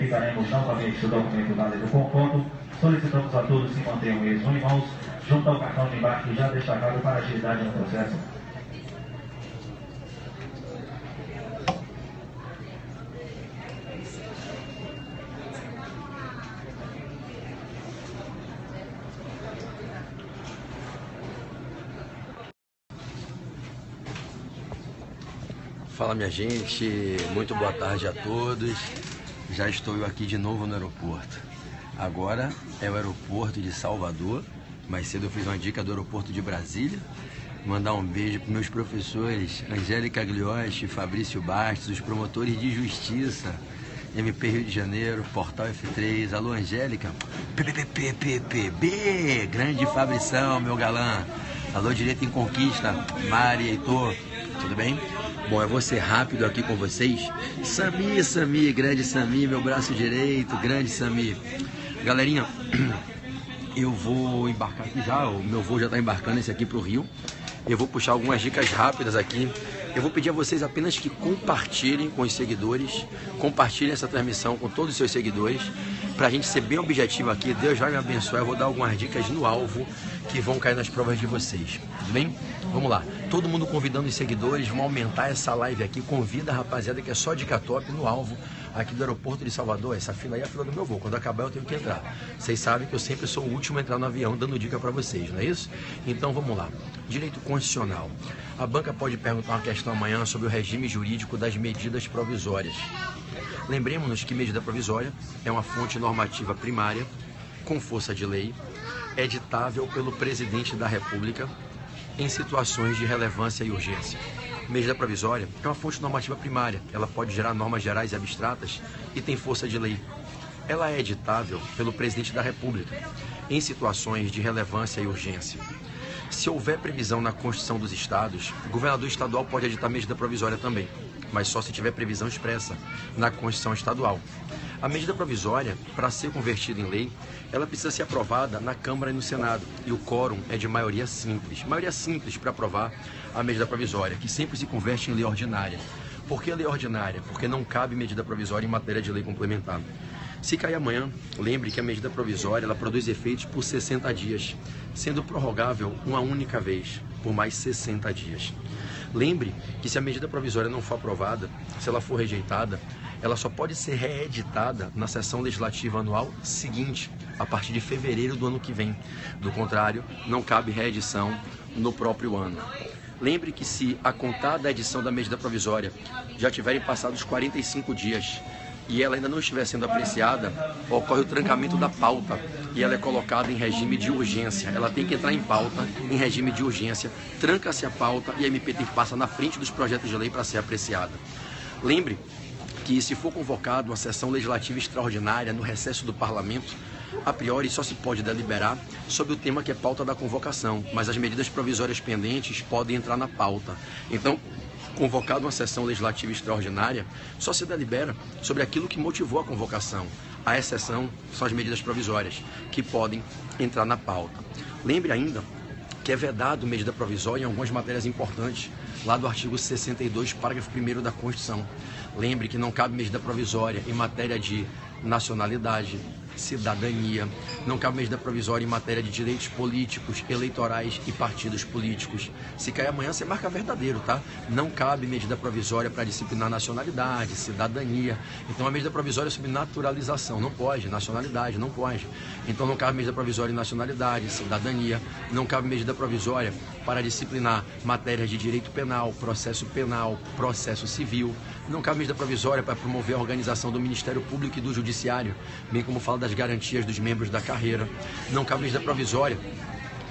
verificaremos novamente o documento válido com foto. Solicitamos a todos que mantenham o mesmo em mãos, junto ao cartão de embarque já destacado para agilidade no processo. Fala, minha gente, muito boa tarde a todos. Já estou eu aqui de novo no aeroporto. Agora é o aeroporto de Salvador. Mais cedo eu fiz uma dica do aeroporto de Brasília. Mandar um beijo para meus professores Angélica Gliotti, Fabrício Bastos, os promotores de justiça, MP Rio de Janeiro, Portal F3. Alô, Angélica. PPPPPB, grande Fabrição, meu galã. Alô, Direito em Conquista, Mari, Heitor, tudo bem? Bom, eu vou ser rápido aqui com vocês. Sami, grande Sami, meu braço direito, grande Sami. Galerinha, eu vou embarcar aqui já, o meu voo já está embarcando esse aqui para o Rio. Eu vou puxar algumas dicas rápidas aqui. Eu vou pedir a vocês apenas que compartilhem com os seguidores, compartilhem essa transmissão com todos os seus seguidores, para a gente ser bem objetivo aqui. Deus vai me abençoar, eu vou dar algumas dicas no alvo que vão cair nas provas de vocês, tudo bem? Vamos lá, todo mundo convidando os seguidores, vamos aumentar essa live aqui, convida a rapaziada que é só dica top no alvo aqui do aeroporto de Salvador. Essa fila aí é a fila do meu voo, quando acabar eu tenho que entrar. Vocês sabem que eu sempre sou o último a entrar no avião dando dica para vocês, não é isso? Então vamos lá, direito constitucional. A banca pode perguntar uma questão amanhã sobre o regime jurídico das medidas provisórias. Lembremos-nos que medida provisória é uma fonte normativa primária, com força de lei, editável pelo presidente da República em situações de relevância e urgência. Medida provisória é uma fonte normativa primária, ela pode gerar normas gerais e abstratas e tem força de lei. Ela é editável pelo presidente da República em situações de relevância e urgência. Se houver previsão na Constituição dos Estados, o governador estadual pode editar medida provisória também, mas só se tiver previsão expressa na Constituição estadual. A medida provisória, para ser convertida em lei, ela precisa ser aprovada na Câmara e no Senado, e o quórum é de maioria simples. Maioria simples para aprovar a medida provisória, que sempre se converte em lei ordinária. Por que lei ordinária? Porque não cabe medida provisória em matéria de lei complementar. Se cair amanhã, lembre que a medida provisória ela produz efeitos por 60 dias, sendo prorrogável uma única vez, por mais 60 dias. Lembre que se a medida provisória não for aprovada, se ela for rejeitada, ela só pode ser reeditada na sessão legislativa anual seguinte, a partir de fevereiro do ano que vem. Do contrário, não cabe reedição no próprio ano. Lembre que se a contar da edição da medida provisória já tiverem passado os 45 dias e ela ainda não estiver sendo apreciada, ocorre o trancamento da pauta e ela é colocada em regime de urgência. Ela tem que entrar em pauta em regime de urgência, tranca-se a pauta e a MP tem que passar na frente dos projetos de lei para ser apreciada. Lembre que se for convocado uma sessão legislativa extraordinária no recesso do parlamento, a priori só se pode deliberar sobre o tema que é pauta da convocação, mas as medidas provisórias pendentes podem entrar na pauta. Então, convocado uma sessão legislativa extraordinária, só se delibera sobre aquilo que motivou a convocação. A exceção são as medidas provisórias, que podem entrar na pauta. Lembre ainda que é vedado medida provisória em algumas matérias importantes, lá do artigo 62, parágrafo 1º da Constituição. Lembre que não cabe medida provisória em matéria de nacionalidade, cidadania, não cabe medida provisória em matéria de direitos políticos, eleitorais e partidos políticos. Se cair amanhã, você marca verdadeiro, tá? Não cabe medida provisória para disciplinar nacionalidade, cidadania. Então, a medida provisória é sobre naturalização, não pode. Nacionalidade, não pode. Então, não cabe medida provisória em nacionalidade, cidadania. Não cabe medida provisória para disciplinar matérias de direito penal, processo civil. Não cabe medida provisória para promover a organização do Ministério Público e do Judiciário, bem como fala das garantias dos membros da carreira. Não cabe medida provisória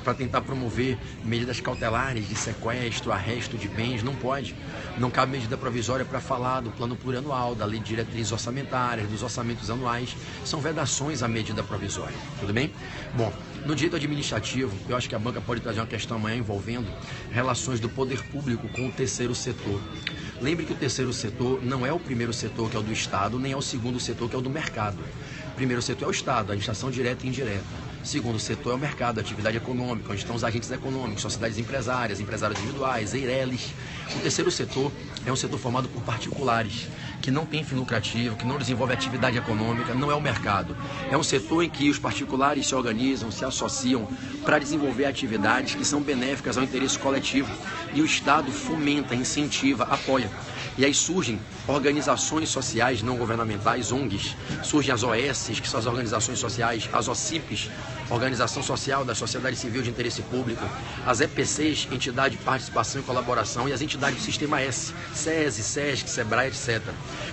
para tentar promover medidas cautelares de sequestro, arresto de bens, não pode. Não cabe medida provisória para falar do plano plurianual, da lei de diretrizes orçamentárias, dos orçamentos anuais. São vedações à medida provisória, tudo bem? Bom, no direito administrativo, eu acho que a banca pode trazer uma questão amanhã envolvendo relações do poder público com o terceiro setor. Lembre que o terceiro setor não é o primeiro setor, que é o do Estado, nem é o segundo setor, que é o do mercado. O primeiro setor é o Estado, a administração direta e indireta. O segundo setor é o mercado, a atividade econômica, onde estão os agentes econômicos, sociedades empresárias, empresários individuais, EIRELIs. O terceiro setor é um setor formado por particulares, que não tem fim lucrativo, que não desenvolve atividade econômica, não é o mercado. É um setor em que os particulares se organizam, se associam para desenvolver atividades que são benéficas ao interesse coletivo. E o Estado fomenta, incentiva, apoia. E aí surgem organizações sociais não governamentais, ONGs, surgem as OS, que são as organizações sociais, as OCIPs, Organização Social da Sociedade Civil de Interesse Público, as EPCs, Entidade de Participação e Colaboração, e as entidades do Sistema S, SESI, SESC, SEBRAE, etc.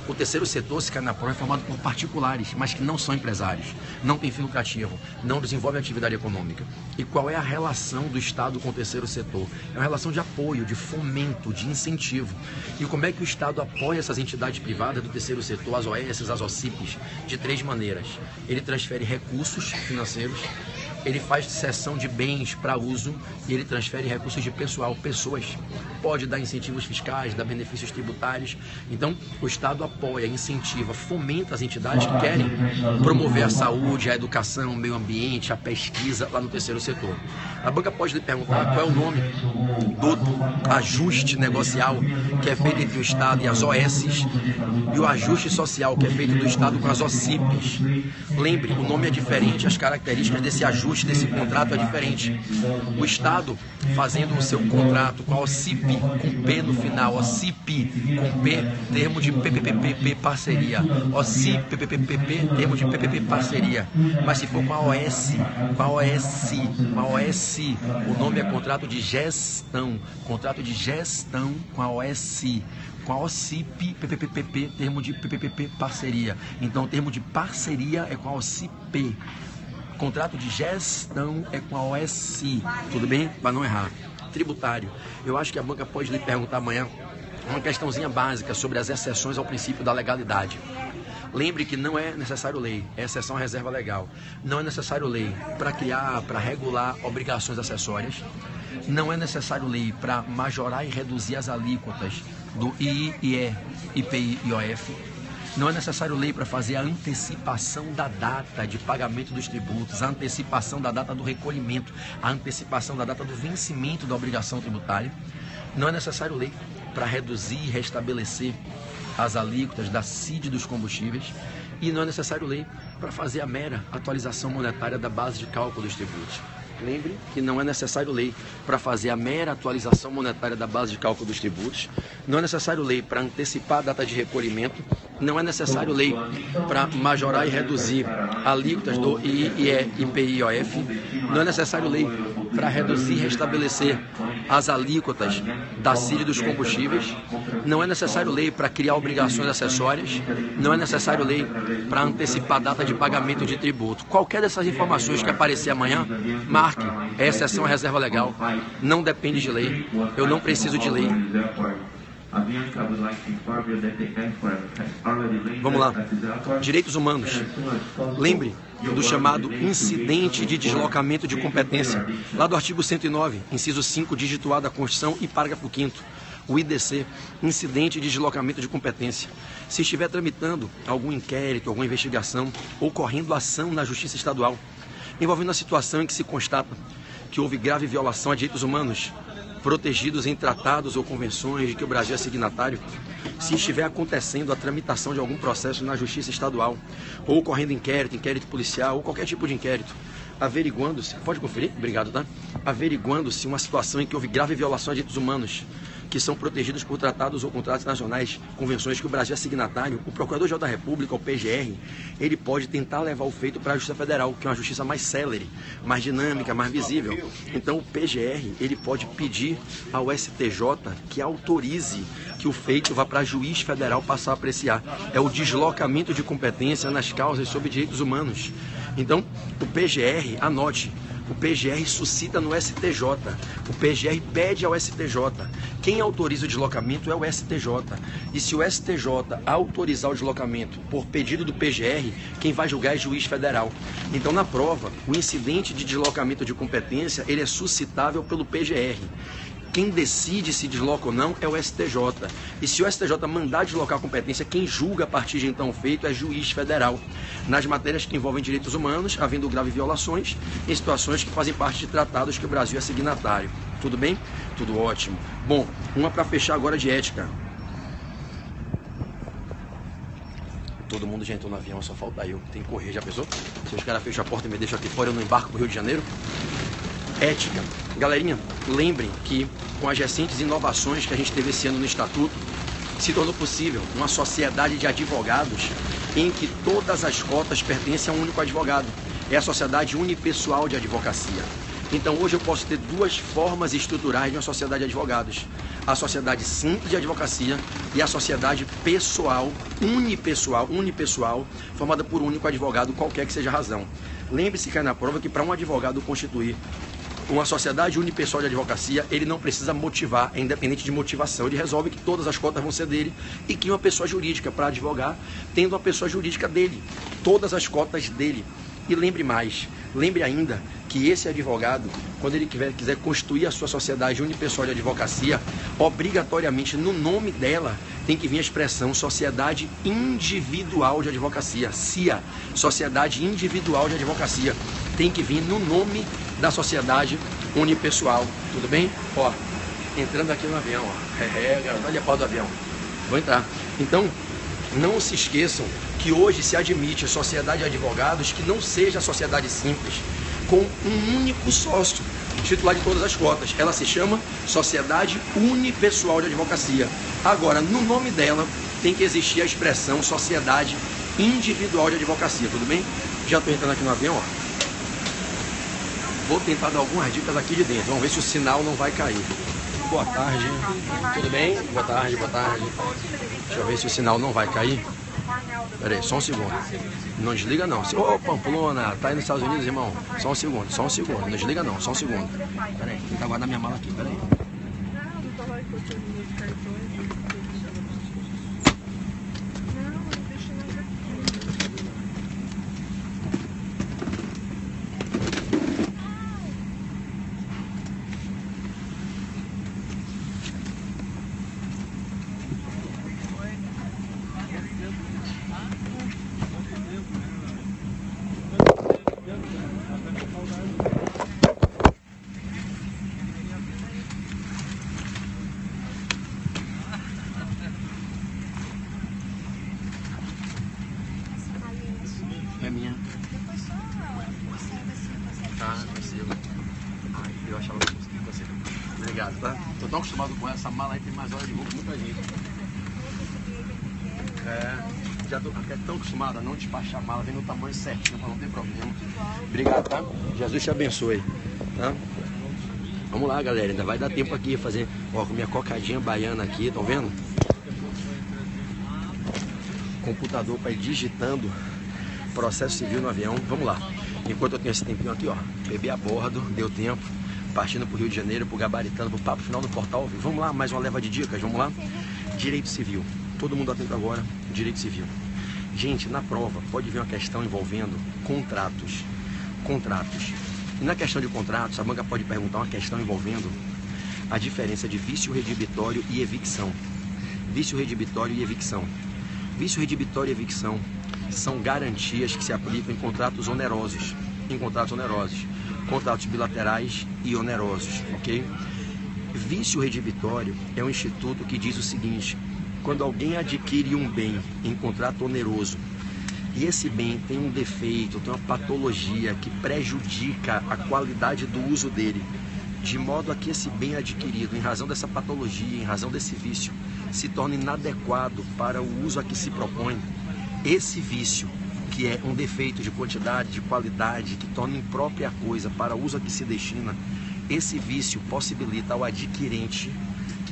O terceiro setor, se cai na prova, é formado por particulares, mas que não são empresários, não tem fim lucrativo, não desenvolvem atividade econômica. E qual é a relação do Estado com o terceiro setor? É uma relação de apoio, de fomento, de incentivo. E como é que o Estado apoia essas entidades privadas do terceiro setor, as OS, as OCIPs? De três maneiras. Ele transfere recursos financeiros, ele faz cessão de bens para uso e ele transfere recursos de pessoal, pessoas. Pode dar incentivos fiscais, dar benefícios tributários. Então, o Estado apoia, incentiva, fomenta as entidades que querem promover a saúde, a educação, o meio ambiente, a pesquisa lá no terceiro setor. A banca pode lhe perguntar qual é o nome do ajuste negocial que é feito entre o Estado e as OS e o ajuste social que é feito do Estado com as OCIPs. Lembre, o nome é diferente, as características desse ajuste, desse contrato é diferente. O Estado fazendo o seu contrato com a OCIP, com P no final, OCIP com P, termo de PPPP, parceria. OCIP, PPPP, termo de PPP, parceria. Mas se for com a OS, o nome é contrato de gestão. Contrato de gestão com a OS. Com a OCIP, PPPP, termo de PPPP, parceria. Então, o termo de parceria é com a OCIP. Contrato de gestão é com a OS. Tudo bem? Para não errar. Tributário. Eu acho que a banca pode lhe perguntar amanhã uma questãozinha básica sobre as exceções ao princípio da legalidade. Lembre que não é necessário lei, é exceção à reserva legal. Não é necessário lei para criar, para regular obrigações acessórias. Não é necessário lei para majorar e reduzir as alíquotas do II, IE, IPI e IOF. Não é necessário lei para fazer a antecipação da data de pagamento dos tributos, a antecipação da data do recolhimento, a antecipação da data do vencimento da obrigação tributária. Não é necessário lei para reduzir e restabelecer as alíquotas da CID dos combustíveis. E não é necessário lei para fazer a mera atualização monetária da base de cálculo dos tributos. Lembre que não é necessário lei para fazer a mera atualização monetária da base de cálculo dos tributos, não é necessário lei para antecipar a data de recolhimento, não é necessário lei para majorar e reduzir alíquotas do II, IE, IPI e IOF, não é necessário lei para reduzir e restabelecer as alíquotas da CID dos combustíveis, não é necessário lei para criar obrigações acessórias, não é necessário lei para antecipar a data de pagamento de tributo. Qualquer dessas informações que aparecer amanhã, marque, é exceção à reserva legal, não depende de lei, eu não preciso de lei. Vamos lá. Direitos humanos. Lembre do chamado incidente de deslocamento de competência, lá do artigo 109, inciso 5, dígito A da Constituição e parágrafo 5º. O IDC, incidente de deslocamento de competência. Se estiver tramitando algum inquérito, alguma investigação, ou correndo ação na Justiça Estadual, envolvendo a situação em que se constata que houve grave violação a direitos humanos, protegidos em tratados ou convenções de que o Brasil é signatário, se estiver acontecendo a tramitação de algum processo na Justiça Estadual, ou ocorrendo inquérito policial, ou qualquer tipo de inquérito, averiguando-se, pode conferir? Obrigado, tá? Averiguando-se uma situação em que houve grave violação a direitos humanos, que são protegidos por tratados ou contratos nacionais, convenções que o Brasil é signatário, o Procurador-Geral da República, o PGR, ele pode tentar levar o feito para a Justiça Federal, que é uma justiça mais célere, mais dinâmica, mais visível. Então o PGR, ele pode pedir ao STJ que autorize que o feito vá para juiz federal passar a apreciar. É o deslocamento de competência nas causas sobre direitos humanos. Então, o PGR, anote, o PGR suscita no STJ, o PGR pede ao STJ. Quem autoriza o deslocamento é o STJ. E se o STJ autorizar o deslocamento por pedido do PGR, quem vai julgar é juiz federal. Então, na prova, o incidente de deslocamento de competência, ele é suscitável pelo PGR. Quem decide se desloca ou não é o STJ. E se o STJ mandar deslocar a competência, quem julga a partir de então feito é juiz federal. Nas matérias que envolvem direitos humanos, havendo graves violações, em situações que fazem parte de tratados que o Brasil é signatário. Tudo bem? Tudo ótimo. Bom, uma para fechar agora de ética. Todo mundo já entrou no avião, só falta eu. Tem que correr, já pensou? Se os caras fecham a porta e me deixam aqui fora, eu não embarco pro Rio de Janeiro. Ética. Galerinha, lembrem que com as recentes inovações que a gente teve esse ano no Estatuto, se tornou possível uma sociedade de advogados em que todas as cotas pertencem a um único advogado. É a sociedade unipessoal de advocacia. Então hoje eu posso ter duas formas estruturais de uma sociedade de advogados. A sociedade simples de advocacia e a sociedade pessoal, unipessoal, formada por um único advogado, qualquer que seja a razão. Lembre-se, cai na prova, que para um advogado constituir uma sociedade unipessoal de advocacia, ele não precisa motivar, é independente de motivação. Ele resolve que todas as cotas vão ser dele e que uma pessoa jurídica para advogar, tendo uma pessoa jurídica dele, todas as cotas dele. E lembre mais, lembre ainda que esse advogado, quando ele quiser constituir a sua sociedade unipessoal de advocacia, obrigatoriamente no nome dela tem que vir a expressão Sociedade Individual de Advocacia, CIA, Sociedade Individual de Advocacia, tem que vir no nome da sociedade unipessoal, tudo bem? Ó, entrando aqui no avião, ó, garoto, olha a pau do avião, vou entrar. Então, não se esqueçam que hoje se admite a sociedade de advogados que não seja a sociedade simples, com um único sócio, titular de todas as cotas. Ela se chama Sociedade Unipessoal de Advocacia. Agora, no nome dela, tem que existir a expressão Sociedade Individual de Advocacia, tudo bem? Já estou entrando aqui no avião, ó. Vou tentar dar algumas dicas aqui de dentro, vamos ver se o sinal não vai cair. Boa tarde, tudo bem? Boa tarde, boa tarde. Deixa eu ver se o sinal não vai cair. Pera aí, só um segundo. Não desliga não. Ô, Pamplona, tá aí nos Estados Unidos, irmão? Só um segundo. Não desliga não, só um segundo. Pera aí, tem que aguardar minha mala aqui, pera aí. É minha. Tá, consigo. Ai, eu achava que eu conseguia. Obrigado, tá? Tô tão acostumado com essa mala aí, tem mais hora de voo com muita gente. Já tô até tão acostumado a não despachar a mala, vem no tamanho certinho, pra não ter problema. Obrigado, tá? Jesus te abençoe, tá? Vamos lá, galera, ainda vai dar tempo aqui fazer, ó, com minha cocadinha baiana aqui, estão vendo? Computador para ir digitando processo civil no avião. Vamos lá, enquanto eu tenho esse tempinho aqui, ó, bebi a bordo, deu tempo, partindo pro Rio de Janeiro, pro gabaritando, pro papo final do portal. Vamos lá, mais uma leva de dicas, vamos lá. Direito civil, todo mundo atento agora, direito civil. Gente, na prova pode vir uma questão envolvendo contratos. E na questão de contratos, a banca pode perguntar uma questão envolvendo a diferença de vício redibitório e evicção. Vício redibitório e evicção. Vício redibitório e evicção são garantias que se aplicam em contratos onerosos. Contratos bilaterais e onerosos, ok? Vício redibitório é um instituto que diz o seguinte: quando alguém adquire um bem em contrato oneroso e esse bem tem um defeito, tem uma patologia que prejudica a qualidade do uso dele, de modo a que esse bem adquirido, em razão dessa patologia, em razão desse vício, se torna inadequado para o uso a que se propõe, esse vício, que é um defeito de quantidade, de qualidade, que torna imprópria a coisa para o uso a que se destina, esse vício possibilita ao adquirente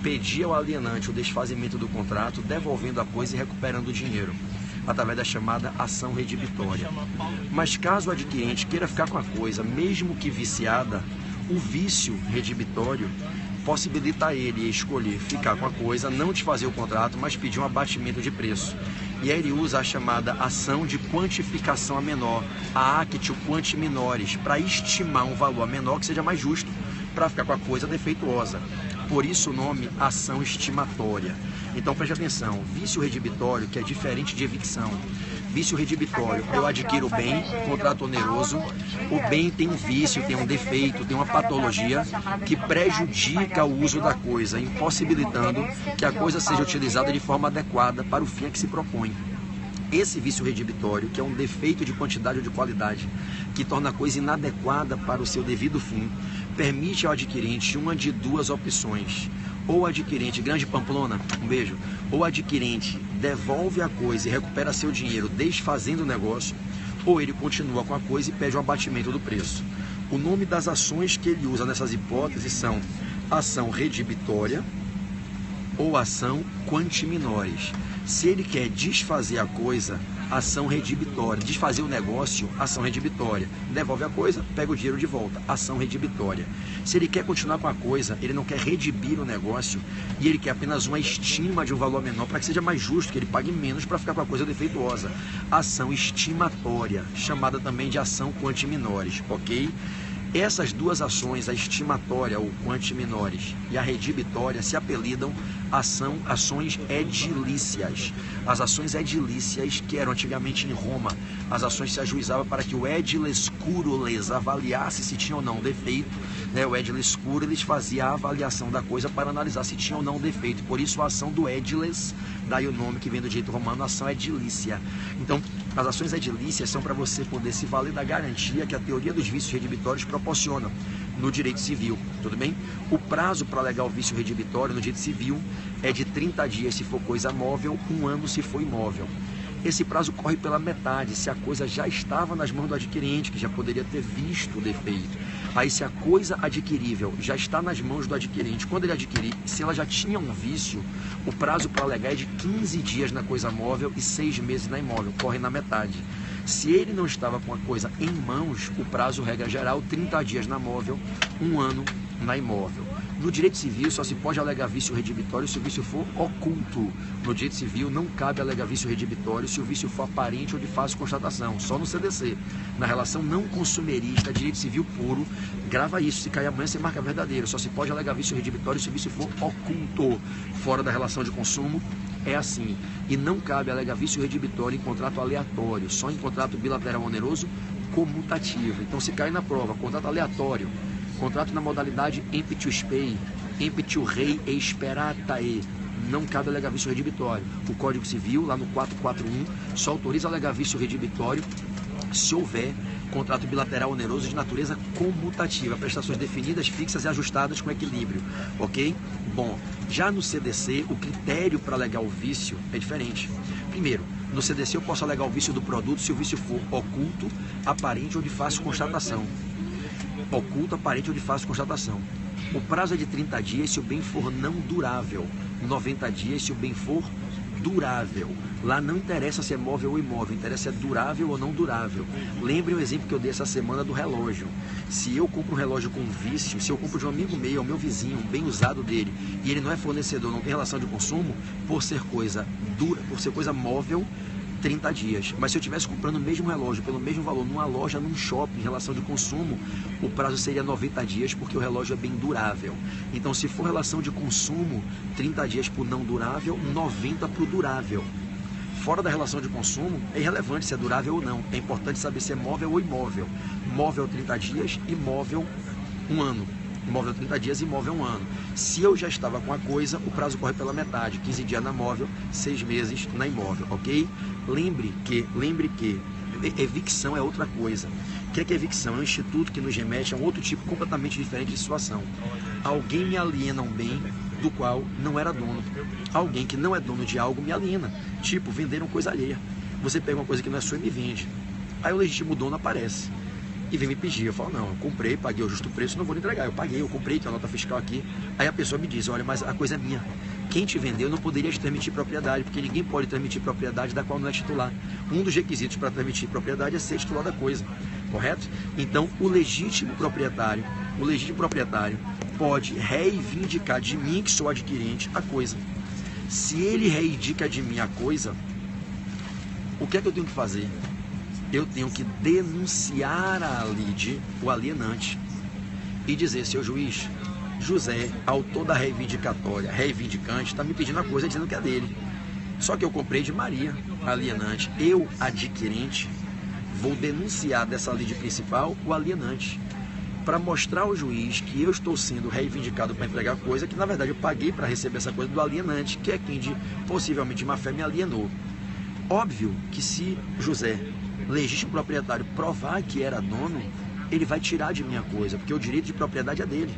pedir ao alienante o desfazimento do contrato, devolvendo a coisa e recuperando o dinheiro, através da chamada ação redibitória. Mas caso o adquirente queira ficar com a coisa, mesmo que viciada, o vício redibitório possibilita a ele escolher ficar com a coisa, não desfazer o contrato, mas pedir um abatimento de preço. E aí ele usa a chamada ação de quantificação a menor, a actio quanti minores, para estimar um valor a menor que seja mais justo para ficar com a coisa defeituosa. Por isso o nome ação estimatória. Então preste atenção, vício redibitório, que é diferente de evicção. Vício redibitório, eu adquiro o bem, contrato oneroso, o bem tem um vício, tem um defeito, tem uma patologia que prejudica o uso da coisa, impossibilitando que a coisa seja utilizada de forma adequada para o fim a que se propõe. Esse vício redibitório, que é um defeito de quantidade ou de qualidade, que torna a coisa inadequada para o seu devido fim, permite ao adquirente uma de duas opções. Ou o adquirente, grande Pamplona, um beijo, ou o adquirente devolve a coisa e recupera seu dinheiro desfazendo o negócio, ou ele continua com a coisa e pede o abatimento do preço. O nome das ações que ele usa nessas hipóteses são ação redibitória ou ação quanti minores. Se ele quer desfazer a coisa, ação redibitória. Desfazer o negócio, ação redibitória. Devolve a coisa, pega o dinheiro de volta, ação redibitória. Se ele quer continuar com a coisa, ele não quer redibir o negócio e ele quer apenas uma estima de um valor menor para que seja mais justo, que ele pague menos para ficar com a coisa defeituosa. Ação estimatória, chamada também de ação quanti minores, ok? Essas duas ações, a estimatória ou quanti minores e a redibitória, se apelidam ações edilícias. As ações edilícias, que eram antigamente em Roma, as ações se ajuizavam para que o ediles curules avaliasse se tinha ou não defeito, né? O ediles curules fazia a avaliação da coisa para analisar se tinha ou não defeito. Por isso a ação do ediles, daí o nome que vem do direito romano, ação edilícia. Então, as ações edilícias são para você poder se valer da garantia que a teoria dos vícios redibitórios proporciona no direito civil, tudo bem? O prazo para alegar o vício redibitório no direito civil é de 30 dias se for coisa móvel, 1 ano se for imóvel. Esse prazo corre pela metade se a coisa já estava nas mãos do adquirente, que já poderia ter visto o defeito. Aí, se a coisa adquirível já está nas mãos do adquirente, quando ele adquirir, se ela já tinha um vício, o prazo para alegar é de 15 dias na coisa móvel e 6 meses na imóvel, corre na metade. Se ele não estava com a coisa em mãos, o prazo, regra geral, 30 dias na móvel, 1 ano na imóvel. No direito civil só se pode alegar vício redibitório se o vício for oculto. No direito civil não cabe alegar vício redibitório se o vício for aparente ou de fácil constatação, só no CDC. Na relação não consumerista, direito civil puro, grava isso, se cair amanhã você marca verdadeiro. Só se pode alegar vício redibitório se o vício for oculto. Fora da relação de consumo, é assim. E não cabe alegar vício redibitório em contrato aleatório, só em contrato bilateral oneroso comutativo. Então, se cair na prova, contrato aleatório, contrato na modalidade empitio spei, empitio rei e speratae, não cabe alegar vício redibitório. O Código Civil, lá no 441, só autoriza alegar vício redibitório se houver contrato bilateral oneroso de natureza comutativa, prestações definidas, fixas e ajustadas com equilíbrio, ok? Bom, já no CDC, o critério para alegar o vício é diferente. Primeiro, no CDC eu posso alegar o vício do produto se o vício for oculto, aparente ou de fácil constatação. Oculto, aparente ou de fácil constatação. O prazo é de 30 dias se o bem for não durável, 90 dias se o bem for durável. Lá não interessa se é móvel ou imóvel, interessa se é durável ou não durável. Lembre o exemplo que eu dei essa semana do relógio. Se eu compro um relógio com vício, se eu compro de um amigo meu, meu vizinho, um bem usado dele, e ele não é fornecedor, não tem relação de consumo, por ser coisa dura, por ser coisa móvel, 30 dias. Mas se eu estivesse comprando o mesmo relógio pelo mesmo valor numa loja, num shopping, em relação de consumo, o prazo seria 90 dias, porque o relógio é bem durável. Então, se for relação de consumo, 30 dias para o não durável, 90 para o durável. Fora da relação de consumo, é irrelevante se é durável ou não. É importante saber se é móvel ou imóvel. Móvel 30 dias, imóvel 1 ano. Imóvel 30 dias, imóvel 1 ano. Se eu já estava com a coisa, o prazo corre pela metade. 15 dias na móvel, 6 meses na imóvel, ok? Lembre que evicção é outra coisa. O que é evicção? É um instituto que nos remete a um outro tipo completamente diferente de situação. Alguém me aliena um bem do qual não era dono. Alguém que não é dono de algo me aliena. Tipo, venderam coisa alheia. Você pega uma coisa que não é sua e me vende. Aí o legítimo dono aparece e vem me pedir. Eu falo, não, eu comprei, paguei o justo preço, não vou lhe entregar. Eu paguei, eu comprei, tem a nota fiscal aqui. Aí a pessoa me diz, olha, mas a coisa é minha. Quem te vendeu não poderia te transmitir propriedade, porque ninguém pode transmitir propriedade da qual não é titular. Um dos requisitos para transmitir propriedade é ser titular da coisa, correto? Então, o legítimo proprietário pode reivindicar de mim, que sou adquirente, a coisa. Se ele reivindica de mim a coisa, o que é que eu tenho que fazer? Eu tenho que denunciar a lide, o alienante, e dizer, seu juiz, José, autor da reivindicatória, reivindicante, está me pedindo a coisa dizendo que é dele. Só que eu comprei de Maria, alienante. Eu, adquirente, vou denunciar dessa lide principal o alienante, para mostrar ao juiz que eu estou sendo reivindicado para entregar coisa que, na verdade, eu paguei para receber essa coisa do alienante, que é quem possivelmente de má fé me alienou. Óbvio que se José, legítimo proprietário, provar que era dono, ele vai tirar de minha coisa, porque o direito de propriedade é dele.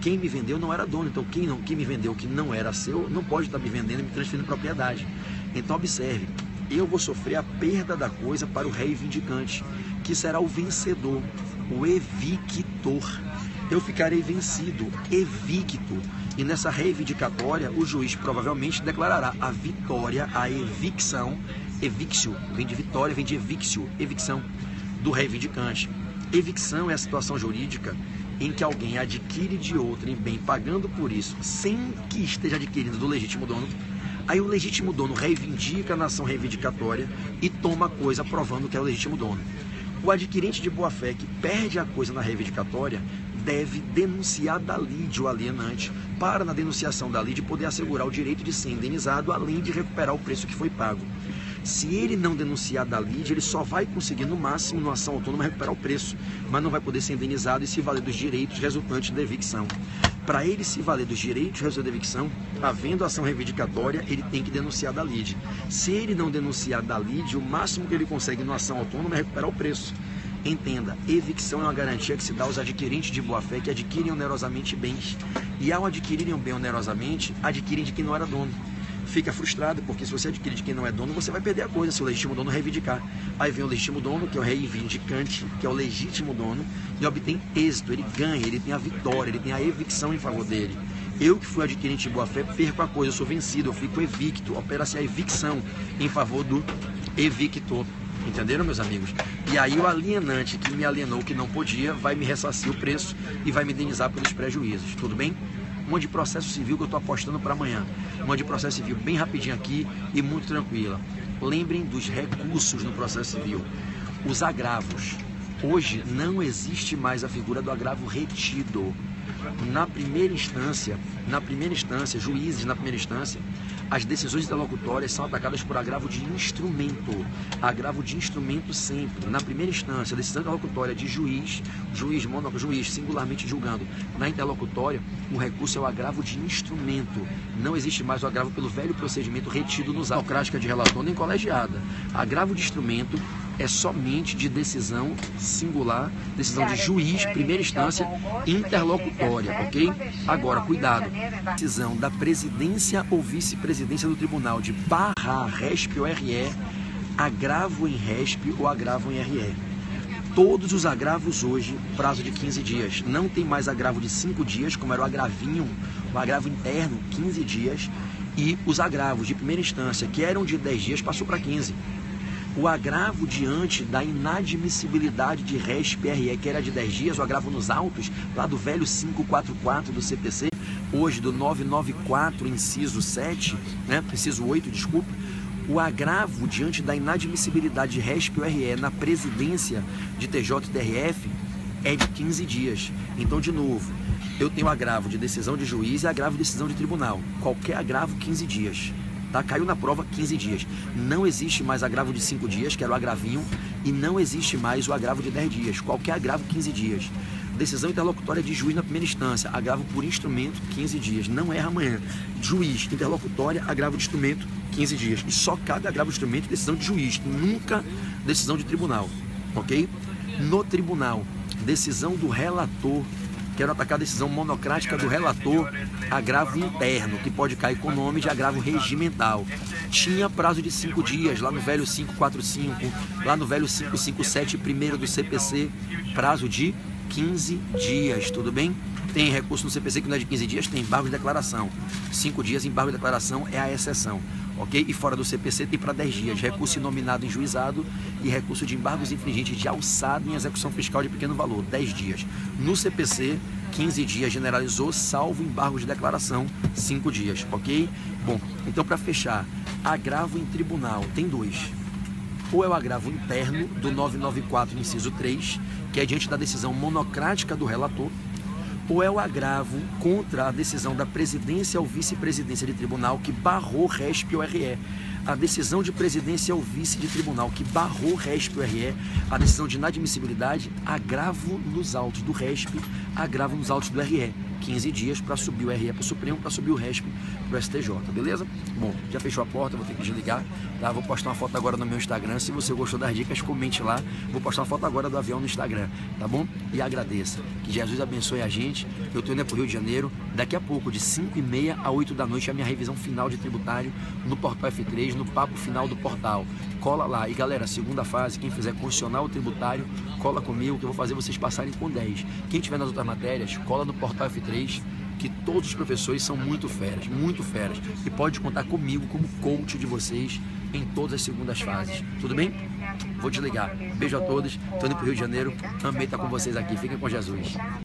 Quem me vendeu não era dono, então quem me vendeu que não era seu, não pode estar me vendendo e me transferindo propriedade. Então observe, eu vou sofrer a perda da coisa para o reivindicante, que será o vencedor, o evictor. Eu ficarei vencido, evicto. E nessa reivindicatória, o juiz provavelmente declarará a vitória, a evicção, evictio, vem de vitória, vem de evictio, evicção do reivindicante. Evicção é a situação jurídica em que alguém adquire de outrem bem pagando por isso, sem que esteja adquirindo do legítimo dono. Aí o legítimo dono reivindica na ação reivindicatória e toma a coisa provando que é o legítimo dono. O adquirente de boa-fé que perde a coisa na reivindicatória deve denunciar da lide o alienante para, na denunciação da lide, poder assegurar o direito de ser indenizado, além de recuperar o preço que foi pago. Se ele não denunciar da lide, ele só vai conseguir, no máximo, numa ação autônoma, recuperar o preço, mas não vai poder ser indenizado e se valer dos direitos resultantes da evicção. Para ele se valer dos direitos resultantes da evicção, havendo ação reivindicatória, ele tem que denunciar da lide. Se ele não denunciar da lide, o máximo que ele consegue numa ação autônoma é recuperar o preço. Entenda, evicção é uma garantia que se dá aos adquirentes de boa-fé que adquirem onerosamente bens. E ao adquirirem um bem onerosamente, adquirem de quem não era dono. Fica frustrado, porque se você adquirir de quem não é dono, você vai perder a coisa, se o legítimo dono reivindicar. Aí vem o legítimo dono, que é o reivindicante, que é o legítimo dono, e obtém êxito, ele ganha, ele tem a vitória, ele tem a evicção em favor dele. Eu que fui adquirente de boa-fé, perco a coisa, eu sou vencido, eu fico evicto, opera-se a evicção em favor do evictor. Entenderam, meus amigos? E aí o alienante que me alienou que não podia vai me ressarcir o preço e vai me indenizar pelos prejuízos, tudo bem? Uma de processo civil que eu estou apostando para amanhã. Uma de processo civil bem rapidinho aqui e muito tranquila. Lembrem dos recursos no processo civil. Os agravos. Hoje não existe mais a figura do agravo retido. Na primeira instância, juízes na primeira instância, as decisões interlocutórias são atacadas por agravo de instrumento. Agravo de instrumento sempre. Na primeira instância, a decisão interlocutória de juiz singularmente julgando. Na interlocutória, o recurso é o agravo de instrumento. Não existe mais o agravo pelo velho procedimento retido nos autos. Democrática de relator nem colegiada. Agravo de instrumento é somente de decisão singular, decisão de juiz, primeira instância, interlocutória, ok? Agora, cuidado, decisão da presidência ou vice-presidência do tribunal de barrar RESP ou RE, agravo em RESP ou agravo em RE. Todos os agravos hoje, prazo de 15 dias. Não tem mais agravo de 5 dias, como era o agravinho, o agravo interno, 15 dias. E os agravos de primeira instância, que eram de 10 dias, passou para 15. O agravo diante da inadmissibilidade de RESP e RE, que era de 10 dias, o agravo nos autos, lá do velho 544 do CPC, hoje do 994, inciso 7, inciso 8, desculpa, o agravo diante da inadmissibilidade de RESP ou RE na presidência de TJ e TRF é de 15 dias. Então, de novo, eu tenho agravo de decisão de juiz e agravo de decisão de tribunal. Qualquer agravo, 15 dias. Tá? Caiu na prova, 15 dias. Não existe mais agravo de 5 dias, que era o agravinho, e não existe mais o agravo de 10 dias. Qualquer agravo, 15 dias. Decisão interlocutória de juiz na primeira instância, agravo por instrumento, 15 dias. Não erra amanhã. Juiz, interlocutória, agravo de instrumento, 15 dias. E só cabe agravo de instrumento decisão de juiz, nunca decisão de tribunal. Ok? No tribunal, decisão do relator. Quero atacar a decisão monocrática do relator, agravo interno, que pode cair com o nome de agravo regimental. Tinha prazo de 5 dias, lá no velho 545, lá no velho 557, primeiro do CPC, prazo de 15 dias, tudo bem? Tem recurso no CPC que não é de 15 dias, tem embargo de declaração. 5 dias, embargo de declaração é a exceção, ok? E fora do CPC tem para 10 dias, recurso inominado em juizado e recurso de embargos infringentes de alçada em execução fiscal de pequeno valor, 10 dias. No CPC, 15 dias generalizou, salvo embargo de declaração, 5 dias, ok? Bom, então para fechar, agravo em tribunal tem 2. Ou é o agravo interno do 994, inciso 3, que é diante da decisão monocrática do relator, ou é o agravo contra a decisão da presidência ou vice-presidência de tribunal que barrou RESP ou RE. A decisão de presidência ou vice de tribunal que barrou RESP ou RE, a decisão de inadmissibilidade, agravo nos autos do RESP, agravo nos autos do RE. 15 dias para subir o RE para o Supremo, para subir o RESP para o STJ, beleza? Bom, já fechou a porta, vou ter que desligar, tá? Vou postar uma foto agora no meu Instagram. Se você gostou das dicas, comente lá. Vou postar uma foto agora do avião no Instagram, tá bom? E agradeça. Que Jesus abençoe a gente. Eu tô indo pro Rio de Janeiro. Daqui a pouco, de 5h30 a 8 da noite, é a minha revisão final de tributário no Portal F3, no papo final do portal. Cola lá. E galera, segunda fase, quem fizer constitucional ou tributário, cola comigo que eu vou fazer vocês passarem com 10. Quem tiver nas outras matérias, cola no Portal F3, que todos os professores são muito feras, e pode contar comigo como coach de vocês em todas as segundas fases, tudo bem? Vou desligar. Beijo a todos, tô indo pro Rio de Janeiro, amei estar com vocês aqui, fiquem com Jesus.